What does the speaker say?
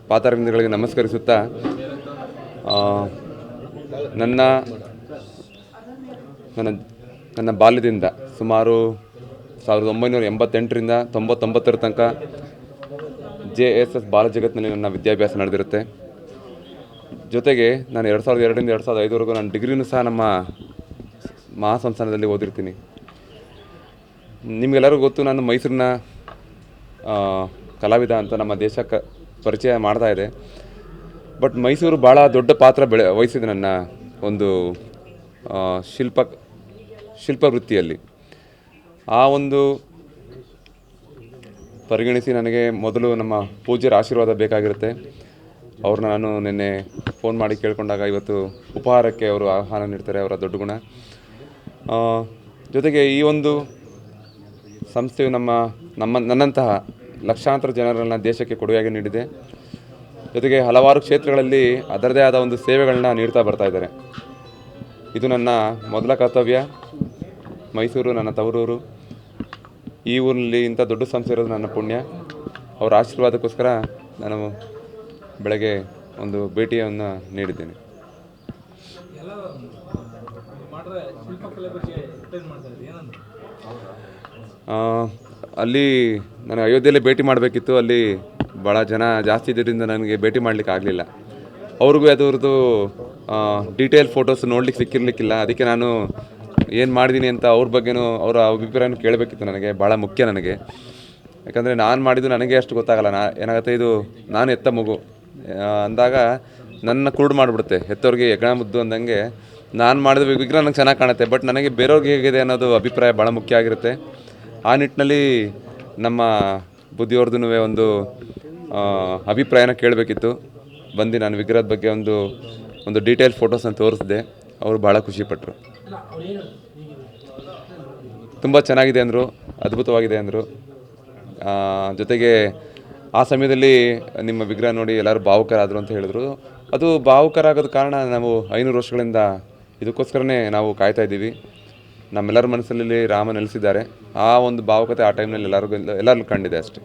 ಪಾದಾರವಿಂದಗಳಿಗೆ ನಮಸ್ಕರಿಸುತ್ತಾ ನನ್ನ ನನ್ನ ನನ್ನ ಬಾಲ್ಯದಿಂದ ಸುಮಾರು 1988ರಿಂದ 99ರ ತನಕ JSS ಬಾಲಜಗತ್ನಲ್ಲಿ ನನ್ನ ವಿದ್ಯಾಭ್ಯಾಸ ನಡೆದಿರುತ್ತೆ. ಜೊತೆಗೆ ನಾನು 2002ರಿಂದ 2005ವರೆಗೂ ನಾನು ಡಿಗ್ರಿನೂ ಸಹ ನಮ್ಮ ಮಹಾಸಂಸ್ಥಾನದಲ್ಲಿ ಓದಿರ್ತೀನಿ. ನಿಮಗೆಲ್ಲರಿಗೂ ಗೊತ್ತು, ನಾನು ಮೈಸೂರಿನ ಕಲಾವಿದ ಅಂತ ನಮ್ಮ ದೇಶಕ್ಕೆ ಪರಿಚಯ ಮಾಡ್ತಾ ಇದೆ. ಬಟ್ ಮೈಸೂರು ಭಾಳ ದೊಡ್ಡ ಪಾತ್ರ ವಹಿಸಿದೆ ನನ್ನ ಒಂದು ಶಿಲ್ಪ ವೃತ್ತಿಯಲ್ಲಿ. ಆ ಒಂದು ಪರಿಗಣಿಸಿ ನನಗೆ ಮೊದಲು ನಮ್ಮ ಪೂಜ್ಯರ ಆಶೀರ್ವಾದ ಬೇಕಾಗಿರುತ್ತೆ. ಅವ್ರನ್ನ ನಾನು ನಿನ್ನೆ ಫೋನ್ ಮಾಡಿ ಕೇಳಿಕೊಂಡಾಗ ಇವತ್ತು ಉಪಹಾರಕ್ಕೆ ಅವರು ಆಹ್ವಾನ ನೀಡ್ತಾರೆ, ಅವರ ದೊಡ್ಡ ಗುಣ. ಜೊತೆಗೆ ಈ ಒಂದು ಸಂಸ್ಥೆಯು ನನ್ನಂತಹ ಲಕ್ಷಾಂತರ ಜನರನ್ನು ದೇಶಕ್ಕೆ ಕೊಡುಗೆಯಾಗಿ ನೀಡಿದೆ. ಜೊತೆಗೆ ಹಲವಾರು ಕ್ಷೇತ್ರಗಳಲ್ಲಿ ಅದರದೇ ಆದ ಒಂದು ಸೇವೆಗಳನ್ನ ನೀಡ್ತಾ ಬರ್ತಾ ಇದ್ದಾರೆ. ಇದು ನನ್ನ ಮೊದಲ ಕರ್ತವ್ಯ. ಮೈಸೂರು ನನ್ನ ತವರೂರು. ಈ ಊರಲ್ಲಿ ಇಂಥ ದೊಡ್ಡ ಸಂಸ್ಥೆ ಇರೋದು ನನ್ನ ಪುಣ್ಯ. ಅವರ ಆಶೀರ್ವಾದಕ್ಕೋಸ್ಕರ ನಾನು ಬೆಳಗ್ಗೆ ಒಂದು ಭೇಟಿಯನ್ನು ನೀಡಿದ್ದೇನೆ. ಅಲ್ಲಿ ನಾನು ಅಯೋಧ್ಯೆಯಲ್ಲೇ ಭೇಟಿ ಮಾಡಬೇಕಿತ್ತು. ಅಲ್ಲಿ ಭಾಳ ಜನ ಜಾಸ್ತಿ ಇದ್ದರಿಂದ ನನಗೆ ಭೇಟಿ ಮಾಡಲಿಕ್ಕೆ ಆಗಲಿಲ್ಲ. ಅವ್ರಿಗೂ ಅದರದ್ದು ಡೀಟೇಲ್ ಫೋಟೋಸ್ ನೋಡ್ಲಿಕ್ಕೆ ಸಿಕ್ಕಿರಲಿಕ್ಕಿಲ್ಲ. ಅದಕ್ಕೆ ನಾನು ಏನು ಮಾಡಿದ್ದೀನಿ ಅಂತ ಅವ್ರ ಬಗ್ಗೆನೂ ಅವರ ಅಭಿಪ್ರಾಯನೂ ಕೇಳಬೇಕಿತ್ತು. ನನಗೆ ಭಾಳ ಮುಖ್ಯ ನನಗೆ. ಯಾಕಂದರೆ ನಾನು ಮಾಡಿದ್ದು ನನಗೆ ಅಷ್ಟು ಗೊತ್ತಾಗಲ್ಲ. ಏನಾಗುತ್ತೆ, ಇದು ನಾನು ಎತ್ತ ಮಗು ಅಂದಾಗ ನನ್ನ ಕುರುಡು ಮಾಡಿಬಿಡುತ್ತೆ. ಹೆತ್ತವ್ರಿಗೆ ಹೆಗ್ಗಣ ಮುದ್ದು ಅಂದಂಗೆ ನಾನು ಮಾಡಿದ ವಿಗ್ರಹ ನನಗೆ ಚೆನ್ನಾಗಿ ಕಾಣುತ್ತೆ. ಬಟ್ ನನಗೆ ಬೇರೆಯವ್ರಿಗೆ ಹೇಗಿದೆ ಅನ್ನೋದು ಅಭಿಪ್ರಾಯ ಭಾಳ ಮುಖ್ಯ ಆಗಿರುತ್ತೆ. ಆ ನಿಟ್ಟಿನಲ್ಲಿ ನಮ್ಮ ಬುದ್ಧಿಯವ್ರದ್ದು ಒಂದು ಅಭಿಪ್ರಾಯನ ಕೇಳಬೇಕಿತ್ತು. ಬಂದು ನಾನು ವಿಗ್ರಹದ ಬಗ್ಗೆ ಒಂದು ಡೀಟೇಲ್ ಫೋಟೋಸನ್ನು ತೋರಿಸಿದೆ. ಅವರು ಭಾಳ ಖುಷಿಪಟ್ಟರು. ತುಂಬ ಚೆನ್ನಾಗಿದೆ ಅಂದರು, ಅದ್ಭುತವಾಗಿದೆ ಅಂದರು. ಜೊತೆಗೆ ಆ ಸಮಯದಲ್ಲಿ ನಿಮ್ಮ ವಿಗ್ರಹ ನೋಡಿ ಎಲ್ಲರೂ ಭಾವುಕರಾದರು ಅಂತ ಹೇಳಿದ್ರು. ಅದು ಭಾವುಕರಾಗೋದು ಕಾರಣ, ನಾವು 500 ವರ್ಷಗಳಿಂದ ಇದಕ್ಕೋಸ್ಕರನೇ ನಾವು ಕಾಯ್ತಾ ಇದ್ದೀವಿ. ನಮ್ಮೆಲ್ಲರ ಮನಸ್ಸಲ್ಲಿ ರಾಮ ನೆಲೆಸಿದ್ದಾರೆ. ಆ ಒಂದು ಭಾವುಕತೆ ಆ ಟೈಮ್ನಲ್ಲಿ ಎಲ್ಲರಿಗೂ ಕಂಡಿದೆ ಅಷ್ಟೇ.